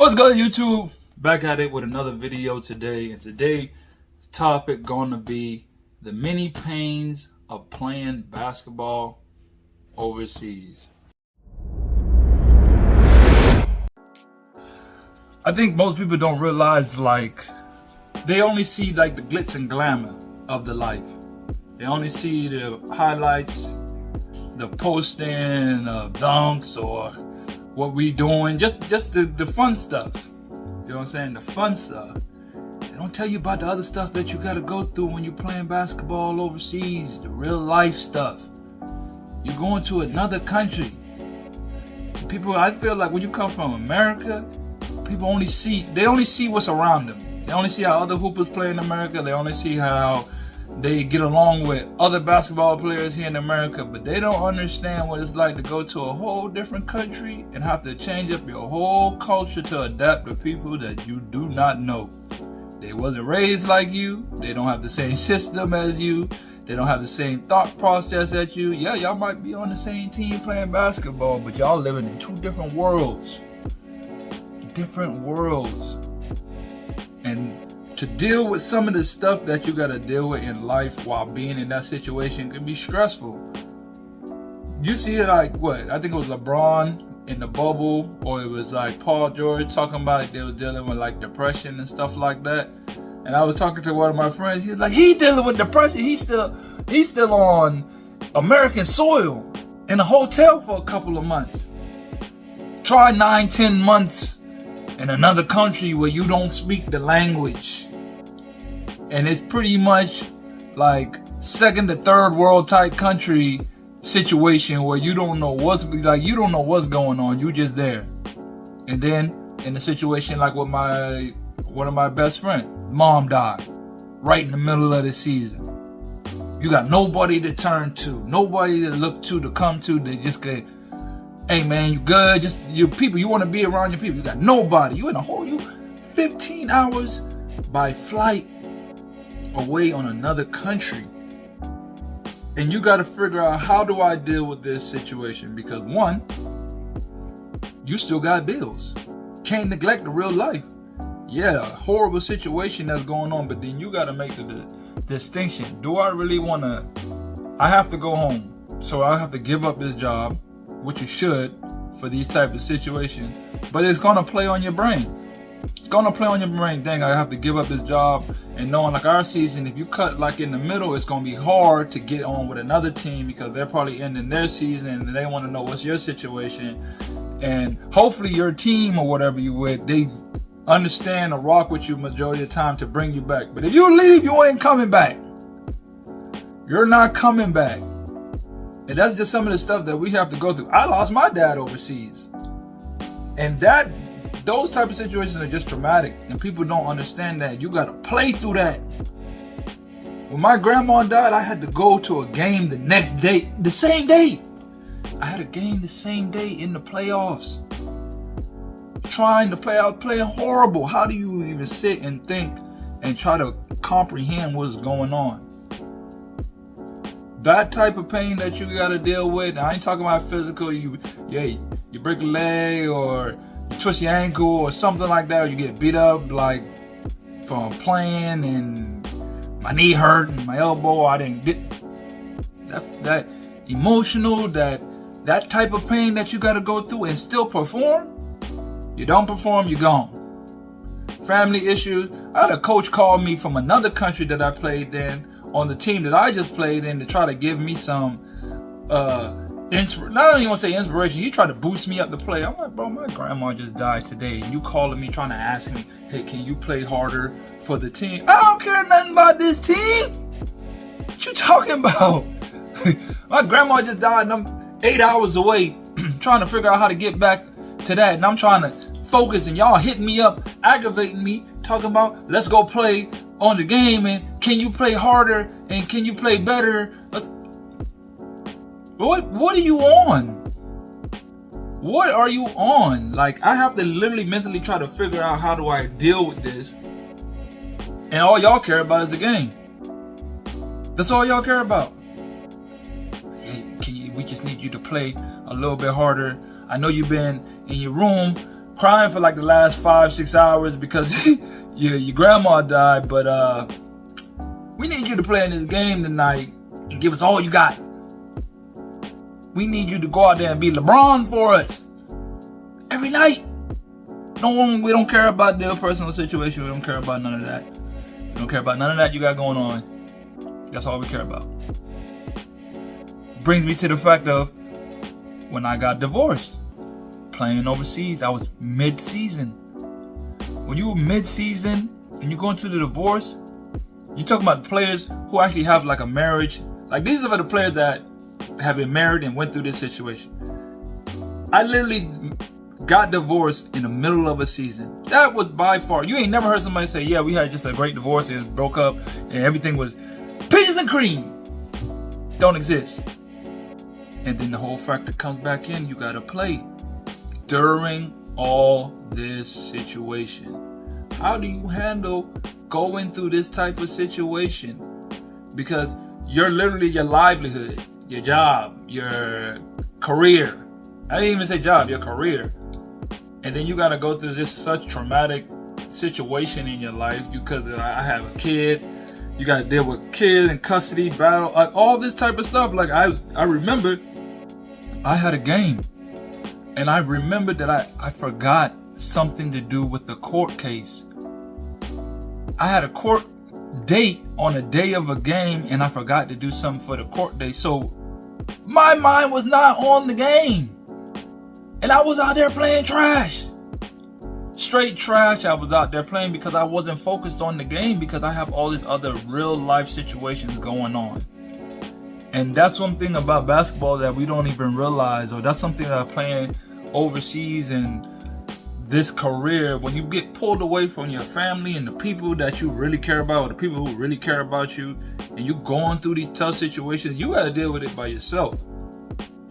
What's good, YouTube? Back at it with another video today, and today's topic gonna be the many pains of playing basketball overseas. I think most people don't realize, they only see the glitz and glamour of the life. They only see the highlights, the posting of dunks or what we doing, just the fun stuff. You know what I'm saying? The fun stuff. They don't tell you about the other stuff that you gotta go through when you're playing basketball overseas, the real life stuff. You're going to another country. People, I feel like when you come from America, people only see what's around them. They only see how other hoopers play in America. They only see how they get along with other basketball players here in America, but they don't understand what it's like to go to a whole different country and have to change up your whole culture to adapt to people that you do not know. They wasn't raised like you. They don't have the same system as you. They don't have the same thought process as you. Yeah, y'all might be on the same team playing basketball, but y'all living in two different worlds. Different worlds. And to deal with some of the stuff that you gotta deal with in life while being in that situation can be stressful. You see it I think it was LeBron in the bubble, or it was Paul George talking about they was dealing with depression and stuff like that. And I was talking to one of my friends, he was like, he dealing with depression, he's still on American soil in a hotel for a couple of months. Try 9-10 months in another country where you don't speak the language, and it's pretty much like second to third world type country situation where you don't know what's going on. You just there. And then in a situation like with one of my best friends, mom died right in the middle of the season. You got nobody to turn to, nobody to look to come to. They just get, hey man, you good? Just your people. You want to be around your people. You got nobody. You in a hole. You 15 hours by flight away on another country. And you got to figure out, how do I deal with this situation? Because one, you still got bills. Can't neglect the real life. Yeah, horrible situation that's going on, but then you got to make the distinction. Do I really want to? I have to go home, so I have to give up this job, which you should for these type of situations, but it's gonna play on your brain. It's gonna play on your brain. Dang, I have to give up this job. And knowing our season, if you cut in the middle, it's gonna be hard to get on with another team because they're probably ending their season and they want to know what's your situation. And hopefully your team or whatever you with, they understand or rock with you majority of the time to bring you back. But if you leave, you ain't coming back. You're not coming back. And that's just some of the stuff that we have to go through. I lost my dad overseas. And those type of situations are just traumatic. And people don't understand that. You got to play through that. When my grandma died, I had to go to a game the next day. The same day. I had a game the same day in the playoffs. Trying to play out, playing horrible. How do you even sit and think and try to comprehend what's going on? That type of pain that you gotta deal with. I ain't talking about physical. You break a leg or you twist your ankle or something like that. Or you get beat up from playing and my knee hurt and my elbow. I didn't get that emotional. That type of pain that you gotta go through and still perform. You don't perform, you're gone. Family issues. I had a coach call me from another country that I played in, on the team that I just played in, to try to give me some not only want to say inspiration, he tried to boost me up to play. I'm like, bro, my grandma just died today, and you calling me trying to ask me, hey, can you play harder for the team? I don't care nothing about this team. What you talking about? My grandma just died and I'm 8 hours away trying to figure out how to get back to that, and I'm trying to focus, and y'all hitting me up, aggravating me, talking about let's go play on the game, and can you play harder, and can you play better? What are you on? What are you on? I have to literally mentally try to figure out, how do I deal with this? And all y'all care about is the game. That's all y'all care about. Hey, we just need you to play a little bit harder. I know you've been in your room crying for like the last 5-6 hours because your grandma died, but we need you to play in this game tonight and give us all you got. We need you to go out there and be LeBron for us every night. We don't care about their personal situation. We don't care about none of that. We don't care about none of that you got going on. That's all we care about. Brings me to the fact of when I got divorced, playing overseas, I was mid-season. When you were mid-season and you go into the divorce, you talking about the players who actually have like a marriage. Like these are the players that have been married and went through this situation. I literally got divorced in the middle of a season. That was by far, you ain't never heard somebody say, yeah, we had just a great divorce, it broke up and everything was peaches and cream. Don't exist. And then the whole factor comes back in, you gotta play during all this situation. How do you handle going through this type of situation? Because you're literally your livelihood, your job, your career. I didn't even say job, your career. And then you gotta go through this such traumatic situation in your life because I have a kid. You gotta deal with kid and custody battle, like all this type of stuff. Like I remember I had a game and I remembered that I forgot something to do with the court case. I had a court date on a day of a game and I forgot to do something for the court date. So my mind was not on the game. And I was out there playing trash. Straight trash I was out there playing because I wasn't focused on the game because I have all these other real life situations going on. And that's one thing about basketball that we don't even realize, or that's something that I'm playing overseas and this career, when you get pulled away from your family and the people that you really care about, or the people who really care about you, and you going through these tough situations, you gotta deal with it by yourself.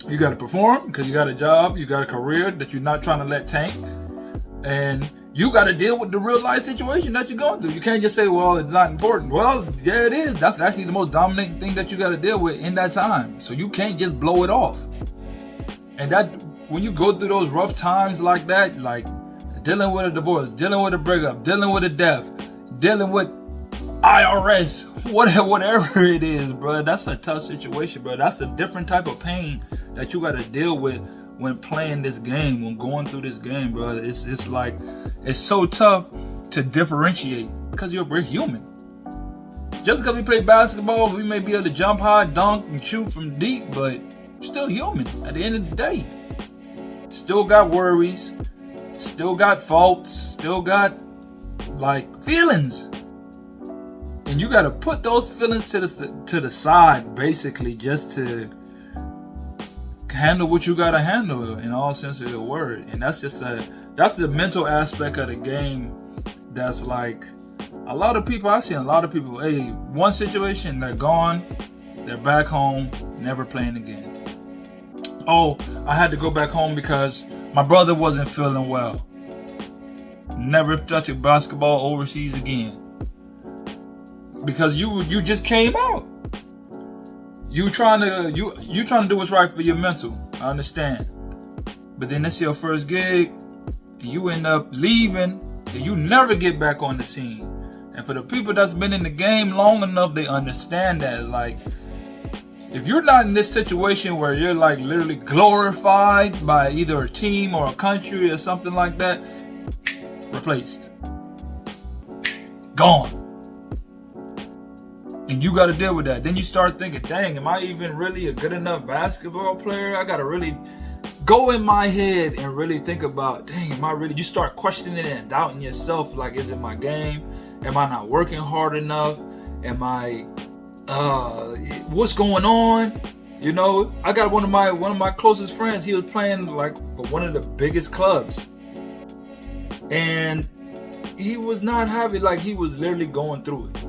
You gotta perform because you got a job, you got a career that you're not trying to let tank, and you gotta deal with the real life situation that you're going through. You can't just say, well, it's not important. Well, yeah, it is. That's actually the most dominating thing that you gotta deal with in that time. So you can't just blow it off. And that, when you go through those rough times like that, like dealing with a divorce, dealing with a breakup, dealing with a death, dealing with IRS, whatever it is, bro, that's a tough situation, bro. That's a different type of pain that you got to deal with when playing this game, when going through this game, bro. It's like, it's so tough to differentiate because we're human. Just because we play basketball, we may be able to jump high, dunk, and shoot from deep, but we're still human at the end of the day. Still got worries, still got faults, still got like feelings. And you gotta put those feelings to the side, basically, just to handle what you gotta handle in all sense of the word. And that's the mental aspect of the game. That's like a lot of people. I see a lot of people. Hey, one situation, they're gone, they're back home, never playing again. Oh, I had to go back home because my brother wasn't feeling well. Never touch a basketball overseas again. Because you just came out. You trying to do what's right for your mental. I understand. But then it's your first gig and you end up leaving and you never get back on the scene. And for the people that's been in the game long enough, they understand that. Like, if you're not in this situation where you're like literally glorified by either a team or a country or something like that, replaced. Gone. And you got to deal with that. Then you start thinking, dang, am I even really a good enough basketball player? I got to really go in my head and really think about, dang, am I really? You start questioning it and doubting yourself. Like, is it my game? Am I not working hard enough? Am I, what's going on? You know, I got one of my closest friends. He was playing like for one of the biggest clubs. And he was not happy. Like, he was literally going through it.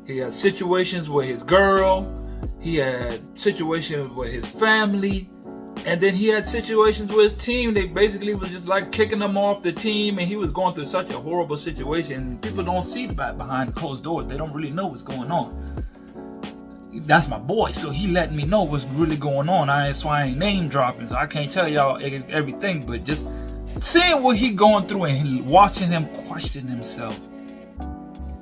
He had situations with his girl, he had situations with his family, and then he had situations with his team. They basically was just like kicking him off the team, and he was going through such a horrible situation. People don't see that behind closed doors. They don't really know what's going on. That's my boy, so he letting me know what's really going on. So I ain't name dropping, so I can't tell y'all everything, but just seeing what he going through and watching him question himself,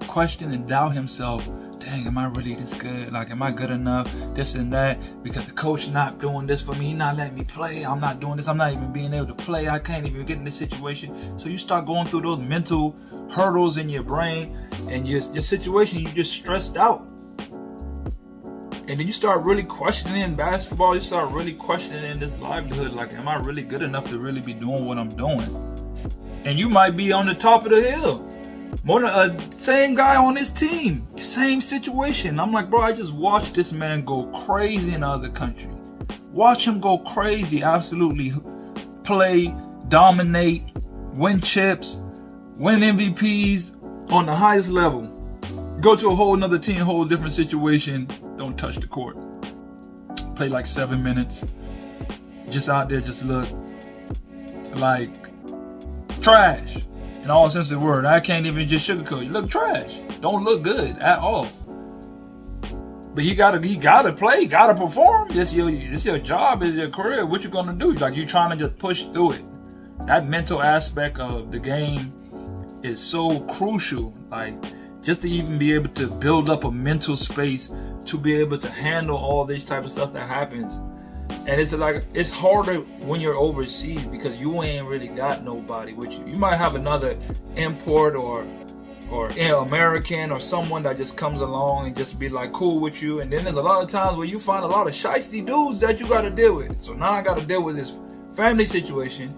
question and doubt himself. Dang, am I really this good? Like, am I good enough? This and that. Because the coach not doing this for me. He not letting me play. I'm not doing this. I'm not even being able to play. I can't even get in this situation. So you start going through those mental hurdles in your brain and your situation. You just stressed out. And then you start really questioning basketball. You start really questioning this livelihood. Like, am I really good enough to really be doing what I'm doing? And you might be on the top of the hill. More than same guy on his team. Same situation. I'm like, bro, I just watched this man go crazy in other country. Watch him go crazy. Absolutely play, dominate, win chips, win MVPs on the highest level. Go to a whole nother team, whole different situation. Don't touch the court. Play like 7 minutes. Just out there, just look like trash. In all sense of the word. I can't even just sugarcoat. You look trash. Don't look good at all. But he gotta play, gotta perform. This your job, is your career. What you gonna do? Like, you trying to just push through it. That mental aspect of the game is so crucial. Like, just to even be able to build up a mental space to be able to handle all this type of stuff that happens. And it's harder when you're overseas because you ain't really got nobody with you. You might have another import or American or someone that just comes along and just be like cool with you. And then there's a lot of times where you find a lot of shiesty dudes that you got to deal with. So now I got to deal with this family situation.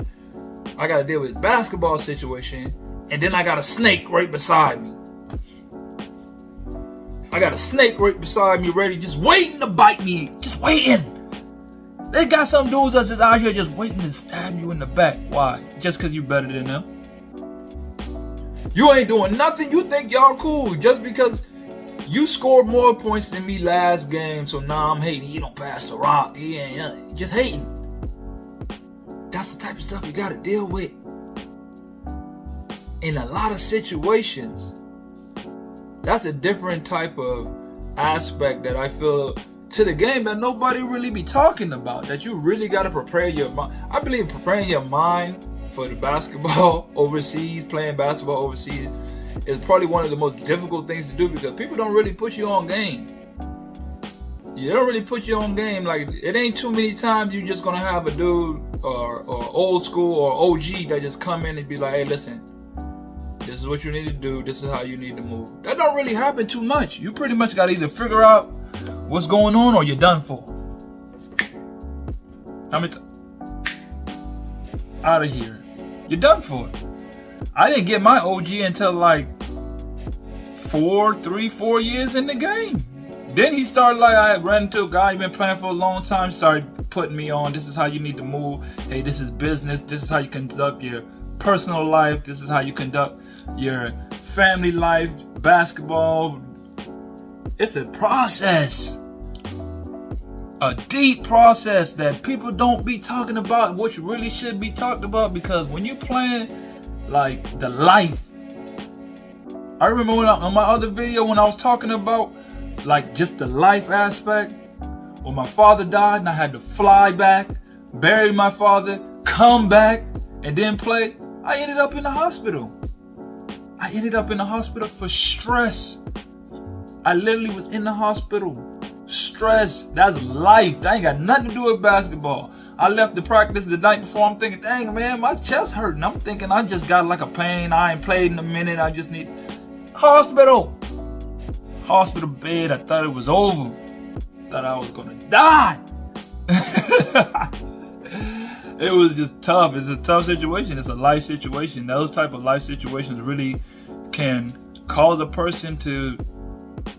I got to deal with this basketball situation. And then I got a snake right beside me. I got a snake right beside me ready, just waiting to bite me. Just waiting. They got some dudes that's just out here just waiting to stab you in the back. Why? Just because you better than them? You ain't doing nothing. You think y'all cool just because you scored more points than me last game. So now I'm hating. He don't pass the rock. He ain't just hating. That's the type of stuff you got to deal with in a lot of situations. That's a different type of aspect that I feel to the game that nobody really be talking about, that you really got to prepare your mind. I believe preparing your mind for the basketball overseas, playing basketball overseas, is probably one of the most difficult things to do because people don't really put you on game. You don't really put you on game. Like, it ain't too many times you just gonna have a dude or old school or OG that just come in and be like, hey, listen, this is what you need to do. This is how you need to move. That don't really happen too much. You pretty much got to either figure out what's going on or you're done for. Out of here. You're done for. I didn't get my OG until like 4 years in the game. Then he started, like, I ran into a guy been playing for a long time, started putting me on, this is how you need to move. Hey, this is business. This is how you conduct your personal life. This is how you conduct your family life, basketball. It's a process, a deep process that people don't be talking about, which really should be talked about, because when you playing like the life, I remember on my other video when I was talking about like just the life aspect, when my father died and I had to fly back, bury my father, come back, and then play, I ended up in the hospital. I ended up in the hospital for stress. I literally was in the hospital. Stress. That's life. That ain't got nothing to do with basketball. I left the practice the night before. I'm thinking, dang, man, my chest hurting. I'm thinking I just got like a pain. I ain't played in a minute. I just need hospital. Hospital bed. I thought it was over. Thought I was gonna die. It was just tough. It's a tough situation. It's a life situation. Those type of life situations really can cause a person to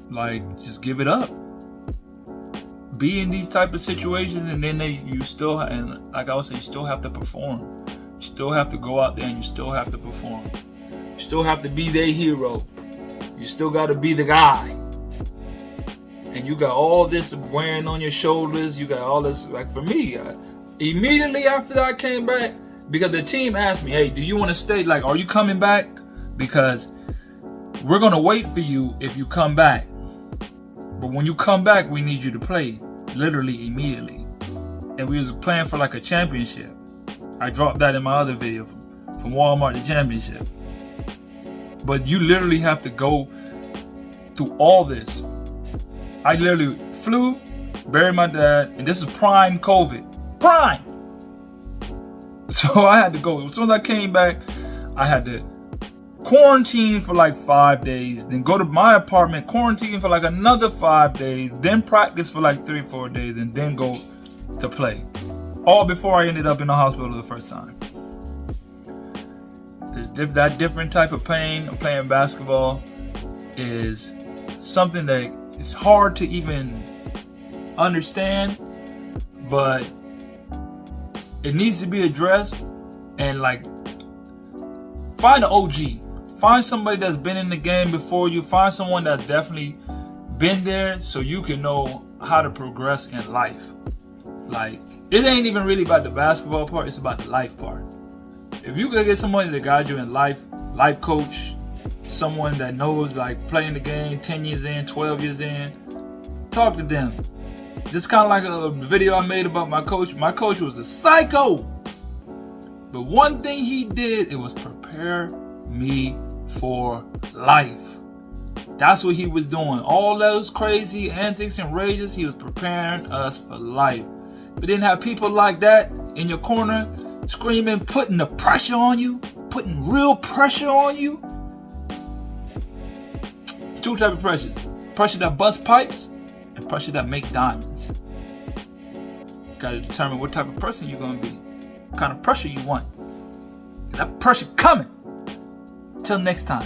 like just give it up. Be in these type of situations, and then you still, and like I would say, you still have to perform. You still have to go out there and you still have to perform. You still have to be their hero. You still got to be the guy. And you got all this wearing on your shoulders. You got all this, like for me, immediately after I came back, because the team asked me, hey, do you want to stay? Like, are you coming back? Because we're going to wait for you if you come back. But when you come back, we need you to play literally immediately. And we was playing for like a championship. I dropped that in my other video from Walmart to championship. But you literally have to go through all this. I literally flew, buried my dad, and this is prime COVID. Prime! So I had to go. As soon as I came back, I had to quarantine for like 5 days, then go to my apartment, quarantine for like another 5 days, then practice for like 3 or 4 days, and then go to play. All before I ended up in the hospital the first time. That different type of pain of playing basketball is something that is hard to even understand, but it needs to be addressed. And like, find an OG. Find somebody that's been in the game before you. Find someone that's definitely been there so you can know how to progress in life. Like, it ain't even really about the basketball part, it's about the life part. If you could get somebody to guide you in life coach, someone that knows like playing the game 10 years in, 12 years in, talk to them. Just kind of like a video I made about my coach. My coach was a psycho. But one thing he did, it was prepare me for life. That's what he was doing. All those crazy antics and rages, he was preparing us for life. But then have people like that in your corner, screaming, putting the pressure on you, putting real pressure on you. Two types of pressures. Pressure that busts pipes and pressure that make diamonds. You gotta determine what type of person you're gonna be. What kind of pressure you want. That pressure coming. Till next time.